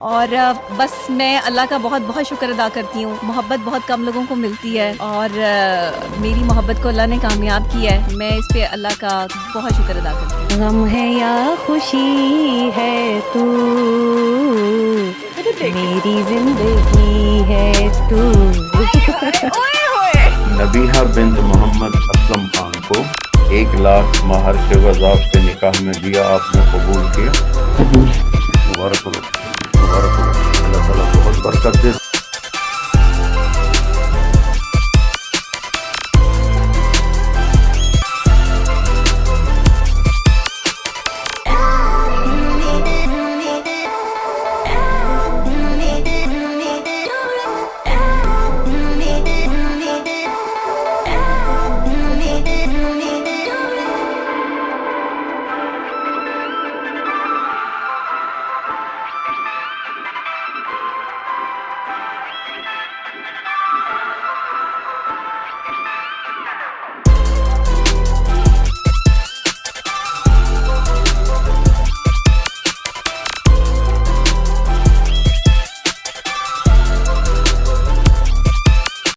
اور بس میں اللہ کا بہت بہت شکر ادا کرتی ہوں. محبت بہت کم لوگوں کو ملتی ہے اور میری محبت کو اللہ نے کامیاب کیا ہے. میں اس پہ اللہ کا بہت شکر ادا کرتی ہوں. غم ہے یا خوشی ہے تو میری زندگی ہے تو. نبیہہ بنت محمد اسلم خان کو 1,00,000 مہر کے وضاحت کے نکاح میں دیا، آپ نے قبول کیا. مبارک ہو، مبارک ہو، اللہ تعالیٰ بہت برکت دے.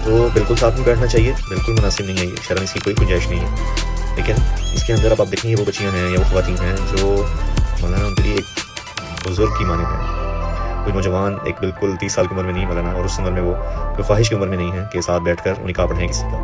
تو بالکل ساتھ میں بیٹھنا چاہیے، بالکل مناسب نہیں ہے یہ، شرم اس کی کوئی گنجائش نہیں ہے. لیکن اس کے اندر اب آپ دیکھیں یہ وہ بچیاں ہیں یا وہ خواتین ہیں جو مولانا ان کے لیے ایک بزرگ کی مانند ہیں. کوئی نوجوان ایک بالکل 30 سال کی عمر میں نہیں مولانا، اور اس عمر میں وہ کوئی فاحش کی عمر میں نہیں ہے کہ ساتھ بیٹھ کر نکاح پڑھیں کسی کا.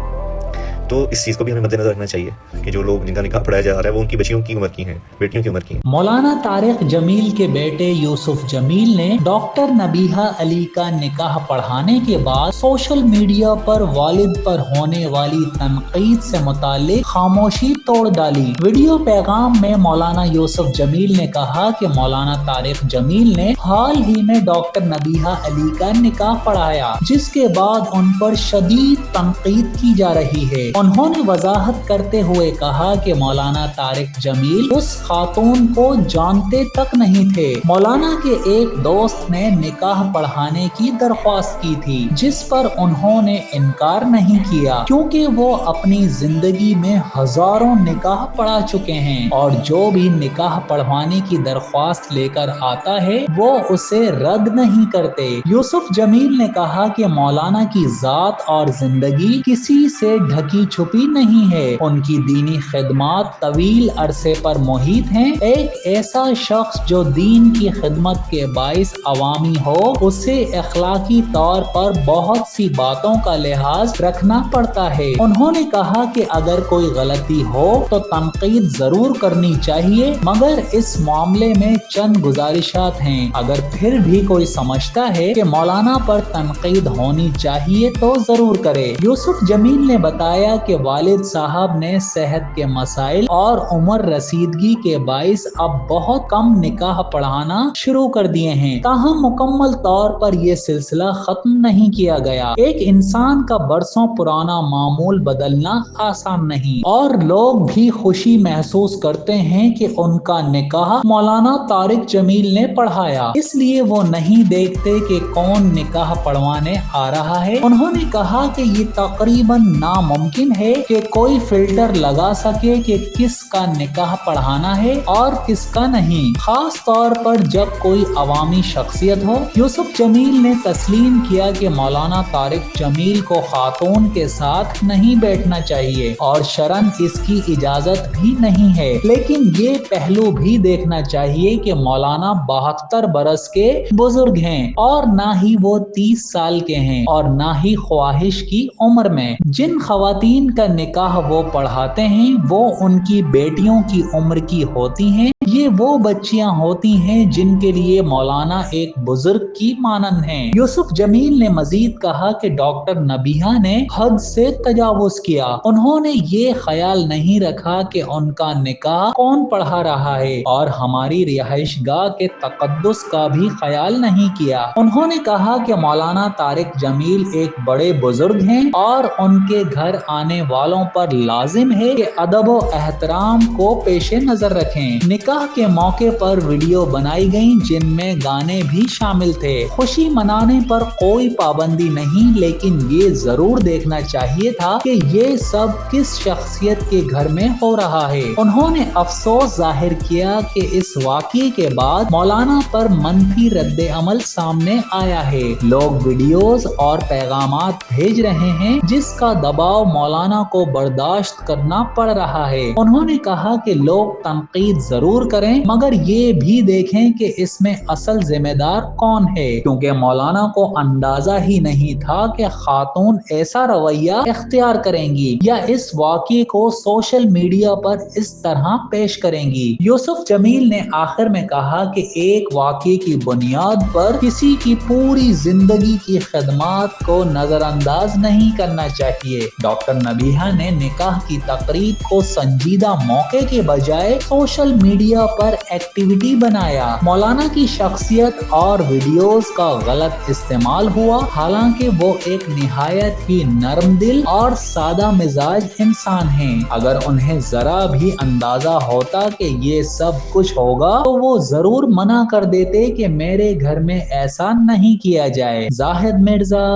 تو اس چیز کو بھی ہمیں مد نظر رکھنا چاہیے کہ جو لوگ جن کا نکاح پڑھایا جا رہا ہے وہ ان کی بچیوں کی عمر کی ہیں، بیٹیوں کی عمر کی ہیں. مولانا طارق جمیل کے بیٹے یوسف جمیل نے ڈاکٹر نبیہہ علی کا نکاح پڑھانے کے بعد سوشل میڈیا پر والد پر ہونے والی تنقید سے متعلق خاموشی توڑ ڈالی. ویڈیو پیغام میں مولانا یوسف جمیل نے کہا کہ مولانا طارق جمیل نے حال ہی میں ڈاکٹر نبیہہ علی کا نکاح پڑھایا، جس کے بعد ان پر شدید تنقید کی جا رہی ہے. انہوں نے وضاحت کرتے ہوئے کہا کہ مولانا طارق جمیل اس خاتون کو جانتے تک نہیں تھے. مولانا کے ایک دوست نے نکاح پڑھانے کی درخواست کی تھی، جس پر انہوں نے انکار نہیں کیا کیونکہ وہ اپنی زندگی میں ہزاروں نکاح پڑھا چکے ہیں اور جو بھی نکاح پڑھوانے کی درخواست لے کر آتا ہے وہ اسے رد نہیں کرتے. یوسف جمیل نے کہا کہ مولانا کی ذات اور زندگی کسی سے ڈھکی چھپی نہیں ہے. ان کی دینی خدمات طویل عرصے پر محیط ہیں. ایک ایسا شخص جو دین کی خدمت کے باعث عوامی ہو، اسے اخلاقی طور پر بہت سی باتوں کا لحاظ رکھنا پڑتا ہے. انہوں نے کہا کہ اگر کوئی غلطی ہو تو تنقید ضرور کرنی چاہیے، مگر اس معاملے میں چند گزارشات ہیں. اگر پھر بھی کوئی سمجھتا ہے کہ مولانا پر تنقید ہونی چاہیے تو ضرور کرے. یوسف جمیل نے بتایا کہ والد صاحب نے صحت کے مسائل اور عمر رسیدگی کے باعث اب بہت کم نکاح پڑھانا شروع کر دیے ہیں، تاہم مکمل طور پر یہ سلسلہ ختم نہیں کیا گیا. ایک انسان کا برسوں پرانا معمول بدلنا آسان نہیں، اور لوگ بھی خوشی محسوس کرتے ہیں کہ ان کا نکاح مولانا طارق جمیل نے پڑھایا، اس لیے وہ نہیں دیکھتے کہ کون نکاح پڑھوانے آ رہا ہے. انہوں نے کہا کہ یہ تقریباً ناممکن ہے کہ کوئی فلٹر لگا سکے کہ کس کا نکاح پڑھانا ہے اور کس کا نہیں، خاص طور پر جب کوئی عوامی شخصیت ہو. یوسف جمیل نے تسلیم کیا کہ مولانا طارق جمیل کو خاتون کے ساتھ نہیں بیٹھنا چاہیے اور شرعاً اس کی اجازت بھی نہیں ہے، لیکن یہ پہلو بھی دیکھنا چاہیے کہ مولانا 72 برس کے بزرگ ہیں اور نہ ہی وہ 30 سال کے ہیں اور نہ ہی خواہش کی عمر میں. جن خواتین کا نکاح وہ پڑھاتے ہیں وہ ان کی بیٹیوں کی عمر کی ہوتی ہیں. یہ وہ بچیاں ہوتی ہیں جن کے لیے مولانا ایک بزرگ کی مانند ہیں. یوسف جمیل نے مزید کہا کہ ڈاکٹر نبیہہ نے حد سے تجاوز کیا. انہوں نے یہ خیال نہیں رکھا کہ ان کا نکاح کون پڑھا رہا ہے اور ہماری رہائش گاہ کے تقدس کا بھی خیال نہیں کیا. انہوں نے کہا کہ مولانا طارق جمیل ایک بڑے بزرگ ہیں اور ان کے گھر آنے والوں پر لازم ہے کہ ادب و احترام کو پیش نظر رکھیں۔ نکاح کے موقع پر ویڈیو بنائی گئیں جن میں گانے بھی شامل تھے۔ خوشی منانے پر کوئی پابندی نہیں، لیکن یہ ضرور دیکھنا چاہیے تھا کہ یہ سب کس شخصیت کے گھر میں ہو رہا ہے۔ انہوں نے افسوس ظاہر کیا کہ اس واقعے کے بعد مولانا پر منفی رد عمل سامنے آیا ہے۔ لوگ ویڈیوز اور پیغامات بھیج رہے ہیں جس کا دباؤ مولانا کو برداشت کرنا پڑ رہا ہے۔ انہوں نے کہا کہ لوگ تنقید ضرور کریں مگر یہ بھی دیکھیں کہ اس میں اصل ذمہ دار کون ہے، کیونکہ مولانا کو اندازہ ہی نہیں تھا کہ خاتون ایسا رویہ اختیار کریں گی یا اس واقعے کو سوشل میڈیا پر اس طرح پیش کریں گی۔ یوسف جمیل نے آخر میں کہا کہ ایک واقعے کی بنیاد پر کسی کی پوری زندگی کی خدمات کو نظر انداز نہیں کرنا چاہیے۔ ڈاکٹر نبیہہ نے نکاح کی تقریب کو سنجیدہ موقع کے بجائے سوشل میڈیا پر ایکٹیویٹی بنایا۔ مولانا کی شخصیت اور ویڈیوز کا غلط استعمال ہوا، حالانکہ وہ ایک نہایت ہی نرم دل اور سادہ مزاج انسان ہیں۔ اگر انہیں ذرا بھی اندازہ ہوتا کہ یہ سب کچھ ہوگا تو وہ ضرور منع کر دیتے کہ میرے گھر میں ایسا نہیں کیا جائے۔ زاہد مرزا،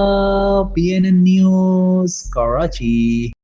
PNN نیوز، کراچی۔